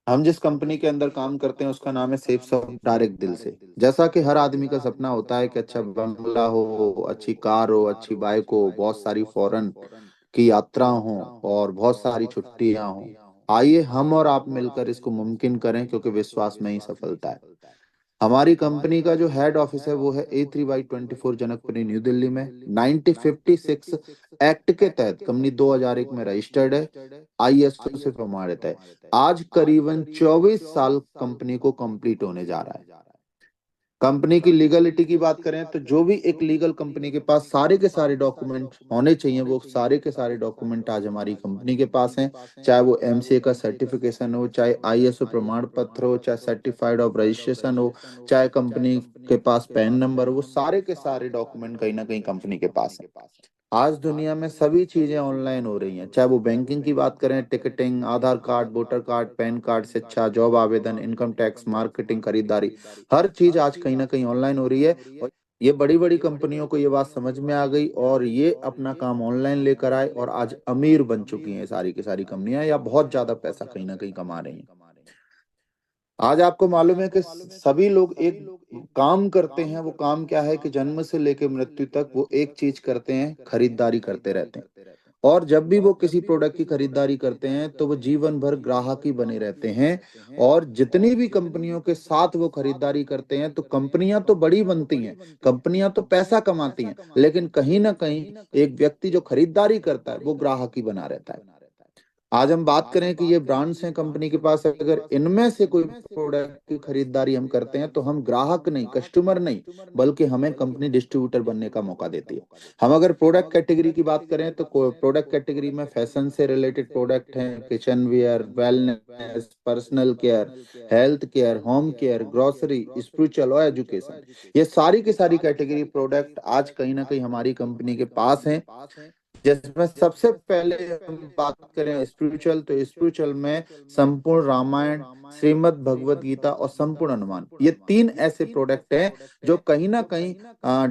हम जिस कंपनी के अंदर काम करते हैं उसका नाम है सेफ ऑफ डायरेक्ट दिल से। जैसा कि हर आदमी का सपना होता है कि अच्छा बंगला हो, अच्छी कार हो, अच्छी बाइक हो, बहुत सारी फॉरेन की यात्रा हो और बहुत सारी छुट्टियां हो। आइए हम और आप मिलकर इसको मुमकिन करें, क्योंकि विश्वास में ही सफलता है। हमारी कंपनी का जो हेड ऑफिस है वो है A3/24 जनकपुरी न्यू दिल्ली में। 1956 एक्ट के तहत कंपनी 2001 में रजिस्टर्ड है, ISO से प्रमाणित है। आज करीबन 24 साल कंपनी को कंप्लीट होने जा रहा है। कंपनी की लीगलिटी की बात करें तो जो भी एक लीगल कंपनी के पास सारे के सारे डॉक्यूमेंट होने चाहिए, वो सारे के सारे डॉक्यूमेंट आज हमारी कंपनी के पास हैं। चाहे वो MCA का सर्टिफिकेशन हो, चाहे ISO प्रमाण पत्र हो, चाहे सर्टिफाइड ऑफ रजिस्ट्रेशन हो, चाहे कंपनी के पास पैन नंबर हो, वो सारे के सारे डॉक्यूमेंट कहीं ना कहीं कंपनी के पास है। आज दुनिया में सभी चीजें ऑनलाइन हो रही हैं, चाहे वो बैंकिंग की बात करें, ticketing, Aadhaar card, voter card, PAN card, शिक्षा, जॉब आवेदन, इनकम टैक्स, मार्केटिंग, खरीदारी, हर चीज आज कहीं ना कहीं ऑनलाइन हो रही है। और ये बड़ी बड़ी कंपनियों को ये बात समझ में आ गई और ये अपना काम ऑनलाइन लेकर आए और आज अमीर बन चुकी हैं सारी की सारी कंपनियां, या बहुत ज्यादा पैसा कहीं ना कहीं कमा रही हैं। आज आपको मालूम है कि सभी लोग एक काम करते हैं। वो काम क्या है कि जन्म से लेकर मृत्यु तक वो एक चीज करते हैं, खरीदारी करते रहते हैं। और जब भी वो किसी प्रोडक्ट की खरीदारी करते हैं तो वो जीवन भर ग्राहक ही बने रहते हैं। और जितनी भी कंपनियों के साथ वो खरीदारी करते हैं तो कंपनियां तो बड़ी बनती हैं, कंपनियां तो पैसा कमाती हैं, लेकिन कहीं ना कहीं एक व्यक्ति जो खरीदारी करता है वो ग्राहक ही बना रहता है। आज हम बात करें कि ये ब्रांड्स हैं कंपनी के पास, अगर इनमें से कोई प्रोडक्ट की खरीदारी हम करते हैं तो हम ग्राहक नहीं, कस्टमर नहीं, बल्कि हमें कंपनी डिस्ट्रीब्यूटर बनने का मौका देती है। हम अगर प्रोडक्ट कैटेगरी की बात करें तो प्रोडक्ट कैटेगरी में फैशन से रिलेटेड प्रोडक्ट हैं, kitchenware, wellness, personal care, health care, home care, grocery, spiritual और एजुकेशन, ये सारी की सारी कैटेगरी प्रोडक्ट आज कहीं ना कहीं हमारी कंपनी के पास हैं। जिसमें सबसे पहले हम बात करें स्पिरिचुअल, तो स्पिरिचुअल में संपूर्ण रामायण, श्रीमद् भगवत गीता और संपूर्ण हनुमान, ये तीन ऐसे प्रोडक्ट हैं जो कहीं ना कहीं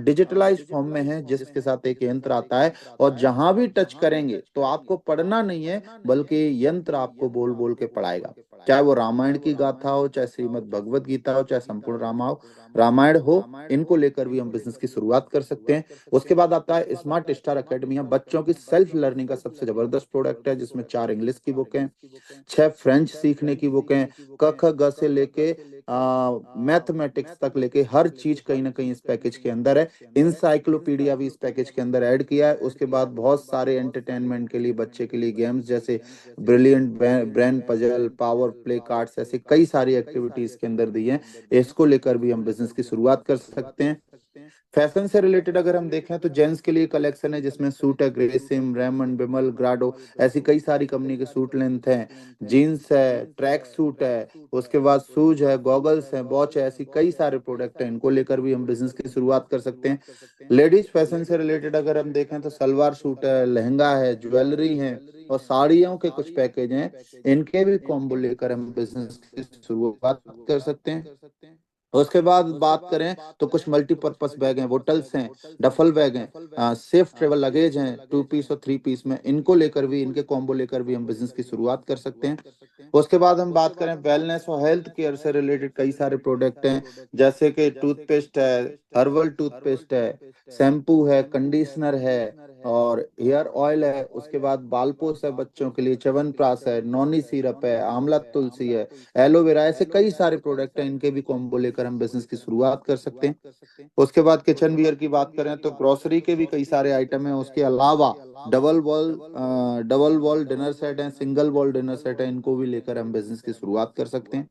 डिजिटलाइज फॉर्म में है, जिसके साथ एक यंत्र आता है और जहां भी टच करेंगे तो आपको पढ़ना नहीं है, बल्कि यंत्र आपको बोल बोल के पढ़ाएगा। चाहे वो रामायण की गाथा हो, चाहे श्रीमद् भगवत गीता हो, चाहे संपूर्ण रामायण हो, इनको लेकर भी हम बिजनेस की शुरुआत कर सकते हैं। उसके बाद आता है स्मार्ट स्टार अकेडमी। बच्चों की सेल्फ लर्निंग का सबसे जबरदस्त प्रोडक्ट है, जिसमें 4 इंग्लिश की बुक हैं, 6 फ्रेंच सीखने की बुक हैं, क ख ग से लेके मैथमेटिक्स तक लेके हर चीज कहीं ना कहीं इस पैकेज के अंदर है। इंसाइक्लोपीडिया भी इस पैकेज के अंदर ऐड किया है। उसके बाद बहुत सारे एंटरटेनमेंट के लिए, बच्चे के लिए गेम्स जैसे brilliant brain puzzle, power play cards, ऐसे कई सारी एक्टिविटीज के अंदर दी हैं। इसको लेकर भी हम बिजनेस की शुरुआत कर सकते हैं। फैशन से रिलेटेड अगर हम देखें तो जेंट्स के लिए कलेक्शन है, जिसमें सूट है, ग्रेसिम, रेमंड, बिमल, ग्राडो, ऐसी कई सारी कंपनी के सूट लेंथ हैं। जीन्स है, ट्रैक सूट है, उसके बाद शूज है, गॉगल्स है, वॉच है, ऐसी कई सारे प्रोडक्ट हैं। इनको लेकर भी हम बिजनेस की शुरुआत कर सकते हैं। लेडीज फैशन से रिलेटेड अगर हम देखें तो सलवार सूट है, लहंगा है, ज्वेलरी है और साड़ियों के कुछ पैकेज हैं। इनके भी कॉम्बो लेकर हम बिजनेस की शुरुआत कर सकते हैं। उसके बाद बात करें तो कुछ मल्टीपर्पस बैग हैं, बोटल्स हैं, डफल बैग हैं, सेफ ट्रेवल लगेज हैं, 2 पीस और 3 पीस में, इनको लेकर भी, इनके कॉम्बो लेकर भी हम बिजनेस की शुरुआत कर सकते हैं। उसके बाद हम बात करें वेलनेस और हेल्थ केयर से रिलेटेड कई सारे प्रोडक्ट हैं, जैसे कि टूथपेस्ट है, हर्बल टूथपेस्ट है, शैम्पू है, कंडीशनर है और हेयर ऑयल है। उसके बाद बालपोस है बच्चों के लिए, च्यवनप्राश है, नॉनी सिरप है, आंवला तुलसी है, एलोवेरा, ऐसे कई सारे प्रोडक्ट हैं। इनके भी कॉम्बो लेकर हम बिजनेस की शुरुआत कर सकते हैं। उसके बाद किचन वियर की बात करें तो ग्रोसरी के भी कई सारे आइटम हैं। उसके अलावा डबल वॉल डिनर सेट है, सिंगल वॉल डिनर सेट है, इनको भी लेकर हम बिजनेस की शुरुआत कर सकते हैं।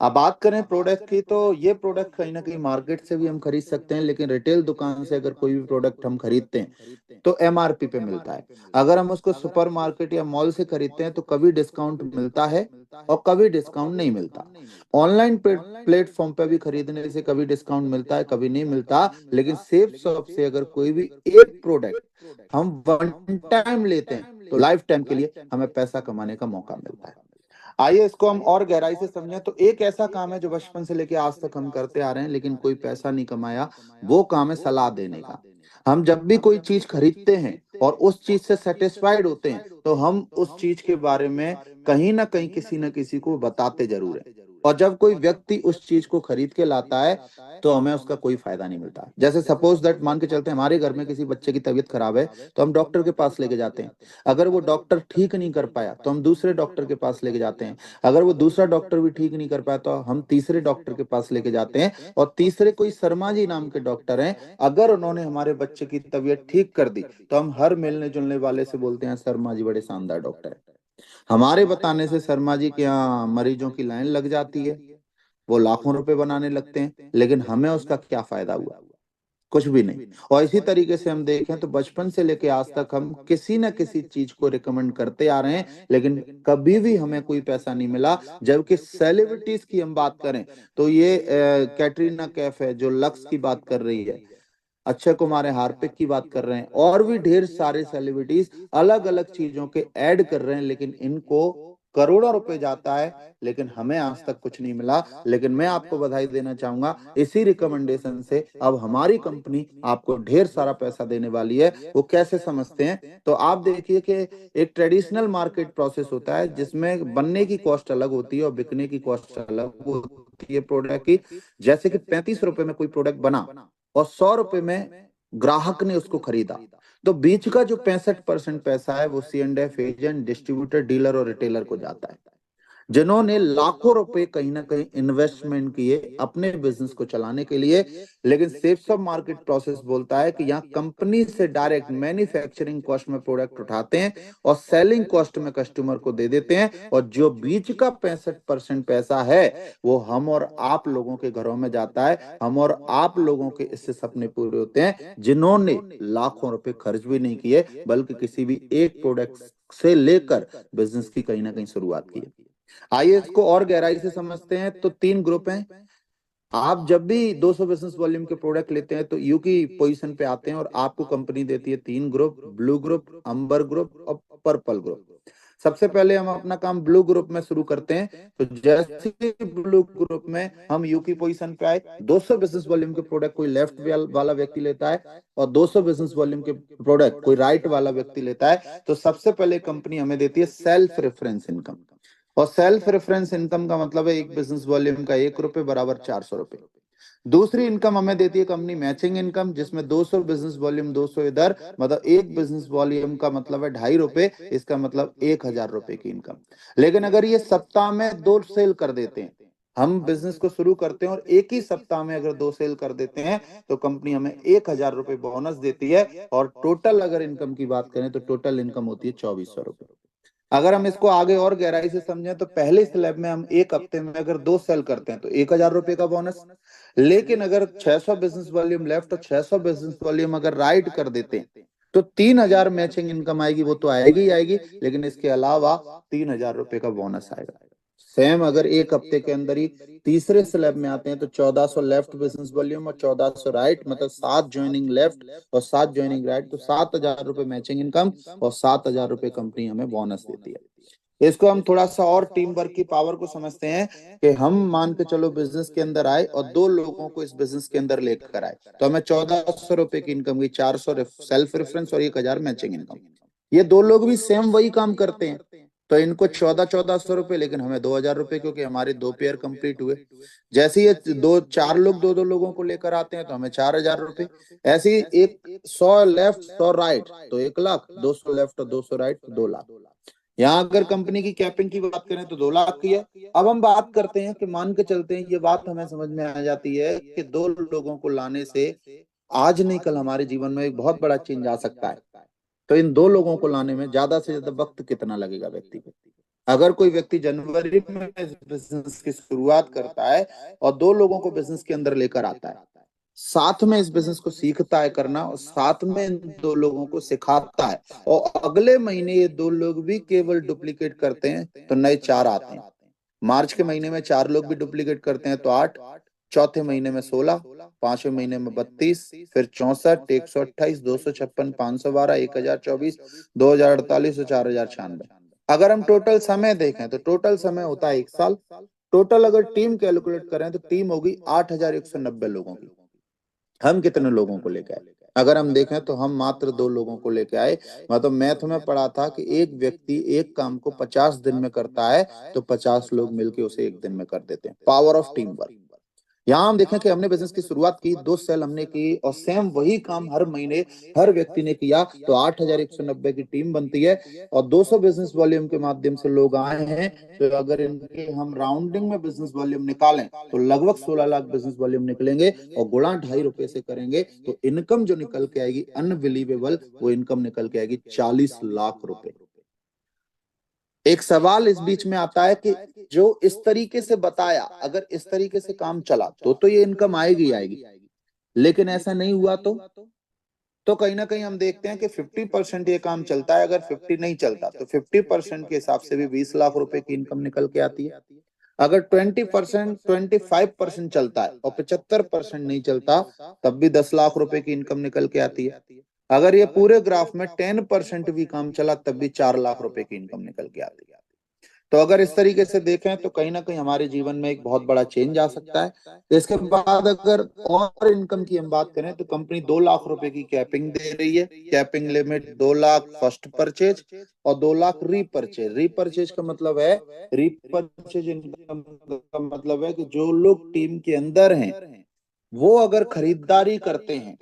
अब बात करें प्रोडक्ट की तो ये प्रोडक्ट कहीं ना कहीं मार्केट से भी हम खरीद सकते हैं, लेकिन रिटेल दुकान से अगर कोई भी प्रोडक्ट हम खरीदते हैं तो MRP पे मिलता है। अगर हम उसको सुपर मार्केट या मॉल से खरीदते हैं तो कभी डिस्काउंट मिलता है और कभी डिस्काउंट नहीं मिलता। ऑनलाइन प्लेटफॉर्म पे भी खरीदने से कभी डिस्काउंट मिलता है, कभी नहीं मिलता। लेकिन सेफ शॉप से अगर कोई भी एक प्रोडक्ट हम वन टाइम लेते हैं तो लाइफ टाइम के लिए हमें पैसा कमाने का मौका मिलता है। आइए इसको हम और गहराई से समझें तो एक ऐसा काम है जो बचपन से लेकर आज तक हम करते आ रहे हैं, लेकिन कोई पैसा नहीं कमाया, वो काम है सलाह देने का। हम जब भी कोई चीज खरीदते हैं और उस चीज से सेटिस्फाइड होते हैं तो हम उस चीज के बारे में कहीं ना कहीं किसी न किसी को बताते जरूर हैं। और जब कोई व्यक्ति उस चीज को खरीद के लाता है तो हमें उसका कोई फायदा नहीं मिलता। जैसे सपोज दैट मान के चलते हैं हमारे घर में किसी बच्चे की तबीयत खराब है तो हम डॉक्टर के पास लेके जाते हैं। अगर वो डॉक्टर ठीक नहीं कर पाया तो हम दूसरे डॉक्टर के पास लेके जाते हैं। अगर वो दूसरा डॉक्टर भी ठीक नहीं कर पाया तो हम तीसरे डॉक्टर के पास लेके जाते हैं। और तीसरे कोई शर्मा जी नाम के डॉक्टर हैं, अगर उन्होंने हमारे बच्चे की तबीयत ठीक कर दी तो हम हर मिलने जुलने वाले से बोलते हैं शर्मा जी बड़े शानदार डॉक्टर है। हमारे बताने से शर्मा जी के यहाँ मरीजों की लाइन लग जाती है, वो लाखों रुपए बनाने लगते हैं, लेकिन हमें उसका क्या फायदा हुआ? कुछ भी नहीं। और इसी तरीके से हम देखें तो बचपन से लेके आज तक हम किसी न किसी चीज को रिकमेंड करते आ रहे हैं, लेकिन कभी भी हमें कोई पैसा नहीं मिला। जबकि सेलिब्रिटीज की हम बात करें तो ये कैटरीना कैफ है जो लक्स की बात कर रही है, अक्षय कुमार है हार्पिक की बात कर रहे हैं, और भी ढेर सारे सेलिब्रिटीज अलग अलग चीजों के ऐड कर रहे हैं, लेकिन इनको करोड़ों रुपए जाता है, लेकिन हमें आज तक कुछ नहीं मिला। लेकिन मैं आपको बधाई देना चाहूंगा, इसी रिकमेंडेशन से अब हमारी कंपनी आपको ढेर सारा पैसा देने वाली है। वो कैसे समझते हैं तो आप देखिए कि एक ट्रेडिशनल मार्केट प्रोसेस होता है जिसमें बनने की कॉस्ट अलग होती है और बिकने की कॉस्ट अलग होती है प्रोडक्ट की। जैसे कि 35 रुपए में कोई प्रोडक्ट बना और 100 रुपए में ग्राहक ने उसको खरीदा, तो बीच का जो 65% पैसा है वो C&F एजेंट, डिस्ट्रीब्यूटर, डीलर और रिटेलर को जाता है, जिन्होंने लाखों रुपए कहीं ना कहीं इन्वेस्टमेंट किए अपने बिजनेस को चलाने के लिए। लेकिन सेफ्स ऑफ मार्केट प्रोसेस बोलता है कि यहाँ कंपनी से डायरेक्ट मैन्युफैक्चरिंग कॉस्ट में प्रोडक्ट उठाते हैं और सेलिंग कॉस्ट में कस्टमर को दे देते हैं, और जो बीच का 65% पैसा है वो हम और आप लोगों के घरों में जाता है। हम और आप लोगों के इससे सपने पूरे होते हैं जिन्होंने लाखों रुपए खर्च भी नहीं किए, बल्कि किसी भी एक प्रोडक्ट से लेकर बिजनेस की कहीं ना कहीं शुरुआत की है। आइए इसको और गहराई से समझते हैं। तो 3 ग्रुप हैं। आप जब भी 200 बिजनेस वॉल्यूम के प्रोडक्ट लेते हैं तो यू की पोजीशन पे आते हैं और आपको कंपनी देती है 3 ग्रुप: ब्लू ग्रुप, अंबर ग्रुप और पर्पल ग्रुप। सबसे पहले हम अपना काम ब्लू ग्रुप में शुरू करते हैं। तो जैसे ही ब्लू ग्रुप में हम यू की पोजीशन पे आए, 200 बिजनेस वॉल्यूम के प्रोडक्ट कोई लेफ्ट वाला व्यक्ति लेता है और 200 बिजनेस वॉल्यूम के प्रोडक्ट कोई राइट वाला व्यक्ति लेता है, तो सबसे पहले कंपनी हमें देती है सेल्फ रेफरेंस इनकम। और सेल्फ रेफरेंस इनकम का मतलब है एक बिजनेस वॉल्यूम का 1 रुपए बराबर 400 रुपए। दूसरी इनकम हमें देती है कंपनी मैचिंग इनकम, जिसमें 200 बिजनेस वॉल्यूम 200 इधर, मतलब एक बिजनेस वॉल्यूम का मतलब है 2.5 रुपए, इसका मतलब 1,000 रुपए की इनकम। लेकिन अगर ये सप्ताह में 2 सेल कर देते हैं, हम बिजनेस को शुरू करते हैं और एक ही सप्ताह में अगर 2 सेल कर देते हैं तो कंपनी हमें 1,000 रुपए बोनस देती है। और टोटल अगर इनकम की बात करें तो टोटल इनकम होती है 2,400 रुपए। अगर हम इसको आगे और गहराई से समझें तो पहले स्लैब में हम एक हफ्ते में अगर 2 सेल करते हैं तो 1,000 रुपए का बोनस। लेकिन अगर 600 बिजनेस वॉल्यूम लेफ्ट और 600 बिजनेस वॉल्यूम अगर राइट कर देते हैं तो 3,000 मैचिंग इनकम आएगी, वो तो आएगी ही आएगी, लेकिन इसके अलावा 3,000 रुपए का बोनस आएगा। सेम अगर एक हफ्ते के अंदर ही तीसरे स्लैब में आते हैं तो 1,400 लेफ्ट बिजनेस वॉल्यूम और 1,400 राइट, मतलब 7 ज्वाइनिंग लेफ्ट और 7 ज्वाइनिंग राइट, तो 7,000 रुपए मैचिंग इनकम और 7,000 रुपए कंपनी हमें बोनस देती है। इसको हम थोड़ा सा और टीम वर्क की पावर को समझते हैं कि हम मान के चलो बिजनेस के अंदर आए और 2 लोगों को इस बिजनेस के अंदर लेकर आए, तो हमें 1,400 रुपए की इनकम हुई, 400 सेल्फ रेफरेंस और 1,000 मैचिंग इनकम। ये 2 लोग भी सेम वही काम करते हैं, तो इनको 1,400 रुपए, लेकिन हमें 2,000 रुपए, क्योंकि हमारे 2 पेयर कंप्लीट हुए। जैसे ये दो चार लोग 2-2 लोगों को लेकर आते हैं तो हमें 4,000 रुपए। ऐसे ही एक 100 लेफ्ट 100 राइट तो 1 लाख, 200 लेफ्ट और 200 राइट तो 2 लाख। यहाँ अगर कंपनी की कैपिंग की बात करें तो 2 लाख की है। अब हम बात करते हैं कि मान के चलते हैं ये बात हमें समझ में आ जाती है कि 2 लोगों को लाने से आज नहीं कल हमारे जीवन में एक बहुत बड़ा चेंज आ सकता है। तो इन 2 लोगों को लाने में ज्यादा से ज्यादा वक्त कितना लगेगा व्यक्ति को? अगर कोई व्यक्ति जनवरी में इस बिजनेस की शुरुआत करता है और 2 लोगों को बिजनेस के अंदर लेकर आता है, साथ में इस बिजनेस को सीखता है करना और साथ में इन 2 लोगों को सिखाता है, और अगले महीने ये 2 लोग भी केवल डुप्लीकेट करते हैं तो नए 4 आते हैं। मार्च के महीने में 4 लोग भी डुप्लीकेट करते हैं तो 8, चौथे महीने में 16, पांचवें महीने में 32, फिर 64, 128, 256, 512, 1,024, 2,048 और 4,096। अगर हम टोटल समय देखें तो टोटल समय होता है 1 साल। टोटल अगर टीम कैलकुलेट करें तो टीम होगी 8,190 लोगों की। हम कितने लोगों को लेकर आए? अगर हम देखें तो हम मात्र 2 लोगों को लेके आए। मतलब मैथ में पढ़ा था कि एक व्यक्ति एक काम को 50 दिन में करता है तो 50 लोग मिलके उसे एक दिन में कर देते हैं। Power of team work. यहाँ हम देखें कि हमने बिजनेस की शुरुआत की, 2 सेल हमने की और सेम वही काम हर महीने हर व्यक्ति ने किया तो 8,190 की टीम बनती है और 200 बिजनेस वॉल्यूम के माध्यम से लोग आए हैं। तो अगर इनके हम राउंडिंग में बिजनेस वॉल्यूम निकालें तो लगभग 16 लाख बिजनेस वॉल्यूम निकलेंगे और गुणा ₹2.5 से करेंगे तो इनकम जो निकल के आएगी अनबिलीवेबल, वो इनकम निकल के आएगी 40 लाख रुपए। एक सवाल इस बीच में आता है कि जो इस तरीके से बताया, अगर इस तरीके से काम चला तो ये इनकम आएगी आएगी, लेकिन ऐसा नहीं हुआ तो कहीं ना कहीं हम देखते हैं कि 50% ये काम चलता है, अगर 50 नहीं चलता तो 50% के हिसाब से भी 20 लाख रुपए की इनकम निकल के आती है। अगर 20% 25% चलता है और 75% नहीं चलता तब भी 10 लाख रुपए की इनकम निकल के आती है। अगर ये पूरे ग्राफ में 10% भी काम चला तब भी 4 लाख रुपए की इनकम निकल के आती है। तो अगर इस तरीके से देखें तो कहीं ना कहीं हमारे जीवन में एक बहुत बड़ा चेंज आ सकता है। इसके बाद अगर और इनकम की हम बात करें तो कंपनी 2 लाख रुपए की कैपिंग दे रही है। Capping limit 2 lakh first purchase और 2 लाख रीपरचेज। रीपरचेज का मतलब है, रीपरचेज इनकम का मतलब है कि जो लोग टीम के अंदर हैं वो अगर खरीदारी करते हैं,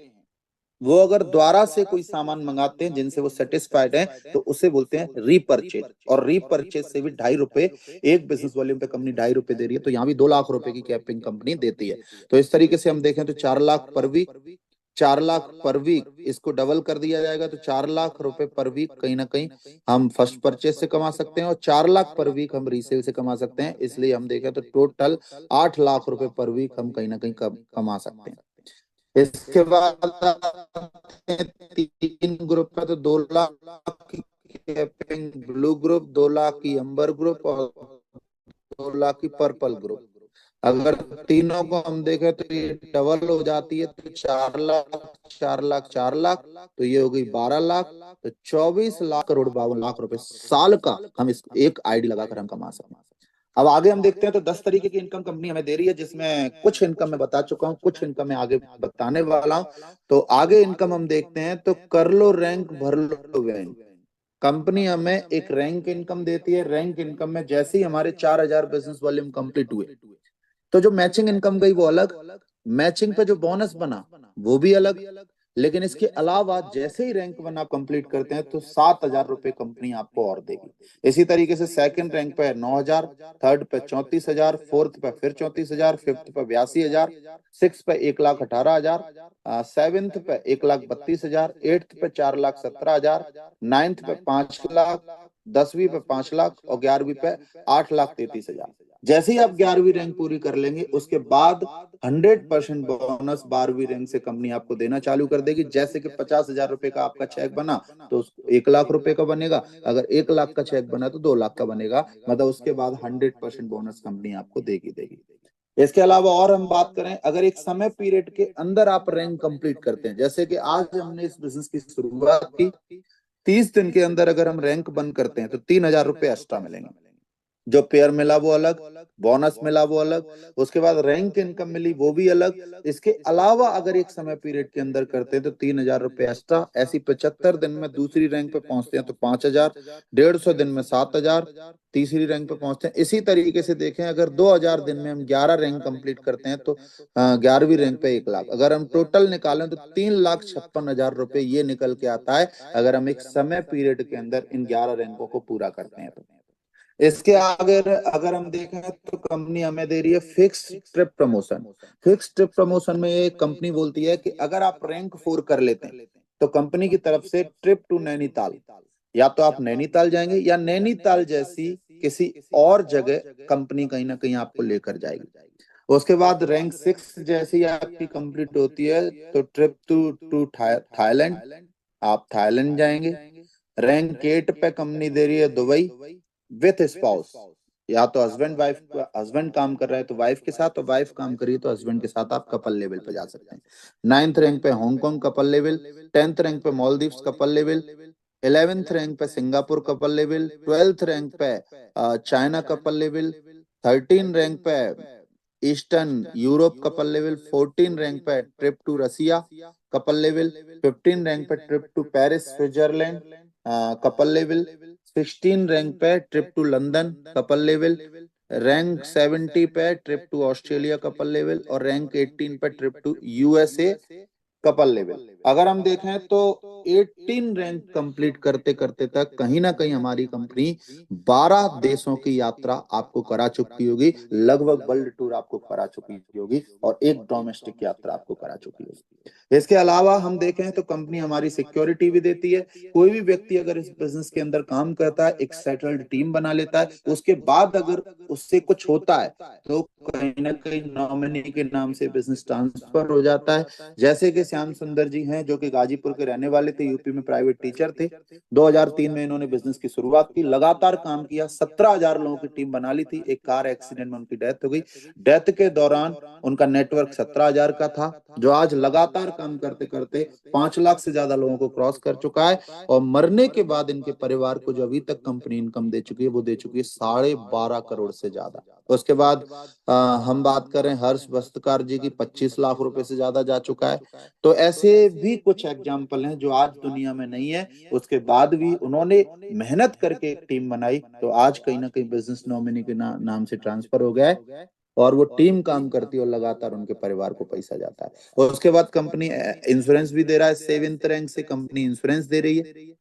वो अगर द्वारा से कोई सामान मंगाते हैं जिनसे वो सेटिस्फाइड हैं तो उसे बोलते हैं रीपरचेज। और रीपरचेज से भी ₹2.5, एक बिजनेस वॉल्यूम पे कंपनी ₹2.5 दे रही है तो यहाँ भी 2 लाख रुपए की कैपिंग कंपनी देती है। तो इस तरीके से हम देखें तो 4 लाख पर वीक, 4 लाख पर वीक, इसको डबल कर दिया जाएगा तो 4 लाख रुपए पर वीक कहीं ना कहीं हम फर्स्ट परचेज से कमा सकते हैं और 4 लाख पर वीक हम रीसेल से कमा सकते हैं। इसलिए हम देखें तो टोटल 8 लाख रुपए पर वीक हम कहीं ना कहीं कमा सकते हैं। इसके बाद आते हैं 3 ग्रुप पे तो 2 लाख की कैपिंग ब्लू ग्रुप, 2 लाख की अंबर ग्रुप और 2 लाख की पर्पल ग्रुप। अगर तीनों को हम देखें तो ये डबल हो जाती है तो 4 लाख 4 लाख 4 लाख, तो ये हो गई 12 लाख। तो 24 लाख करोड़ 52 लाख रुपए साल का हम इस एक आईडी लगाकर हम कमा सकते हैं। अब आगे हम देखते हैं तो 10 तरीके की इनकम कंपनी हमें दे रही है, जिसमें कुछ इनकम मैं बता चुका हूँ, कुछ इनकम मैं आगे बताने वाला हूँ। तो आगे इनकम हम देखते हैं तो कर लो रैंक भर लो बैंक। कंपनी हमें एक रैंक इनकम देती है। रैंक इनकम में जैसे ही हमारे 4,000 बिजनेस वॉल्यूम कंप्लीट हुए तो जो मैचिंग इनकम गई वो अलग, मैचिंग पे जो बोनस बना वो भी अलग। लेकिन इसके अलावा जैसे ही रैंक 1 आप कंप्लीट करते हैं तो 7,000 रुपए कंपनी आपको और देगी। इसी तरीके से सेकंड रैंक पे 9,000, थर्ड पे 34,000, फोर्थ पे फिर 34,000, फिफ्थ पे 82,000, सिक्स पे 1,18,000, सेवेंथ पे 1,32,000, एट्थ पे 4,17,000, नाइन्थ पे 5 लाख, 10वीं पे 5 लाख और 11वीं पे 8,33,000। जैसे ही आप 11वीं रैंक पूरी कर लेंगे उसके बाद 100% बोनस 12वीं रैंक से कंपनी आपको देना चालू कर देगी। जैसे कि 50,000 रुपए का आपका चेक बना तो 1 लाख रुपए का बनेगा, अगर 1 लाख का चेक बना तो 2 लाख का बनेगा। मतलब उसके बाद 100% बोनस कंपनी आपको देगी देगी। इसके अलावा और हम बात करें, अगर एक समय पीरियड के अंदर आप रैंक कंप्लीट करते हैं, जैसे कि आज हमने इस बिजनेस की शुरुआत की, 30 दिन के अंदर अगर हम रैंक बंद करते हैं तो 3,000 रुपए एक्स्ट्रा मिलेंगे। जो पेयर मिला वो अलग, बोनस मिला वो अलग, उसके बाद रैंक इनकम मिली वो भी अलग। इसके अलावा अगर एक समय पीरियड के अंदर करते हैं तो 3,000 रुपए एक्स्ट्रा। ऐसी 75 दिन में दूसरी रैंक पे पहुंचते हैं तो 5,000, 150 दिन में 7,000, तीसरी रैंक पे पहुंचते हैं। इसी तरीके से देखें, अगर 2,000 दिन में हम 11 रैंक कंप्लीट करते हैं तो 11वीं रैंक पे 1 लाख। अगर हम टोटल निकालें तो 3,56,000 रुपए ये निकल के आता है अगर हम एक समय पीरियड के अंदर इन 11 रैंकों को पूरा करते हैं तो। इसके आगे अगर हम देखें तो कंपनी हमें दे रही है fix trip promotion. Fix trip promotion में ये कंपनी बोलती है कि अगर आप रैंक 4 कर लेते हैं तो कंपनी की तरफ से ट्रिप टू नैनीताल, या तो आप नैनीताल जाएंगे या नैनीताल जैसी किसी और जगह कंपनी कहीं ना कहीं आपको लेकर जाएगी। उसके बाद रैंक 6 जैसी आपकी कंप्लीट होती है तो ट्रिप टू टू थाईलैंड, आप थाईलैंड जाएंगे। रैंक 8 पे कंपनी दे रही है दुबई विथ स्पाउस, या तो हस्बैंड काम कर रहा है तो वाइफ के साथ, और वाइफ काम करिए तो हस्बैंड के साथ आप कपल लेवल पे जा सकते हैं। 9th रैंक पे Hong Kong couple level, 10th rank पे Maldives couple level, 11th rank पे Singapore couple level, 12th rank पे चाइना कपल लेवल, 13 रैंक पे eastern Europe couple level. 14 rank पे trip to Russia couple level. 15 rank पे trip to Paris Switzerland couple level. 16 rank पे trip to London couple level. Rank 70 पे trip to Australia couple level. और rank 18 पे trip to USA couple level. अगर हम देखें तो 18 रैंक कंप्लीट करते करते तक कहीं ना कहीं हमारी कंपनी 12 देशों की यात्रा आपको करा चुकी होगी, लगभग वर्ल्ड टूर आपको करा चुकी होगी, और एक डोमेस्टिक यात्रा आपको करा चुकी होगी। इसके अलावा हम देखें तो कंपनी हमारी सिक्योरिटी भी देती है। कोई भी व्यक्ति अगर इस बिजनेस के अंदर काम करता है, एक सेटल्ड टीम बना लेता है, उसके बाद अगर उससे कुछ होता है तो कहीं ना कहीं नॉमिनी के नाम से बिजनेस ट्रांसफर हो जाता है। जैसे कि श्याम सुंदर जी हैं, जो कि गाजीपुर के रहने वाले थे, यूपी में प्राइवेट टीचर थे। 2003 में इन्होंने बिजनेस की शुरुआत की, लगातार काम किया, 17,000 लोगों की टीम बना ली थी। एक कार एक्सीडेंट में उनकी डेथ हो गई। डेथ के दौरान उनका नेटवर्क 17,000 का था, जो आज लगातार काम करते करते 5 लाख से ज्यादा लोगों को क्रॉस कर चुका है। और मरने के बाद इनके परिवार को जो अभी तक कंपनी इनकम दे चुकी है, वो दे चुकी है 12.5 करोड़ से ज्यादा। उसके बाद हम बात करें हर्ष बस्तकार जी की, 25 लाख रुपए से ज्यादा जा चुका है। तो ऐसे भी कुछ एग्जाम्पल हैं जो आज दुनिया में नहीं है, उसके बाद भी उन्होंने मेहनत करके एक टीम बनाई, तो आज कहीं ना कहीं बिजनेस नॉमिनी के नाम से ट्रांसफर हो गया है, और वो टीम काम करती है और लगातार उनके परिवार को पैसा जाता है। और उसके बाद कंपनी इंश्योरेंस भी दे रहा है, 7th रैंक से कंपनी इंश्योरेंस दे रही है।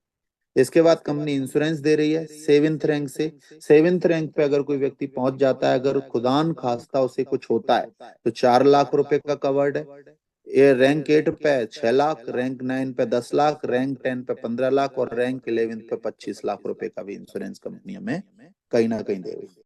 इसके बाद कंपनी इंश्योरेंस दे रही है 7th रैंक से। 7th रैंक पे अगर कोई व्यक्ति पहुंच जाता है, अगर खुदान खास्ता उसे कुछ होता है, तो 4 लाख रुपए का कवर्ड है। ये रैंक 8 पे 6 लाख, रैंक 9 पे 10 लाख, रैंक 10 पे 15 लाख, और रैंक 11 पे 25 लाख रुपए का भी इंश्योरेंस कंपनी हमें कहीं ना कहीं दे रही है।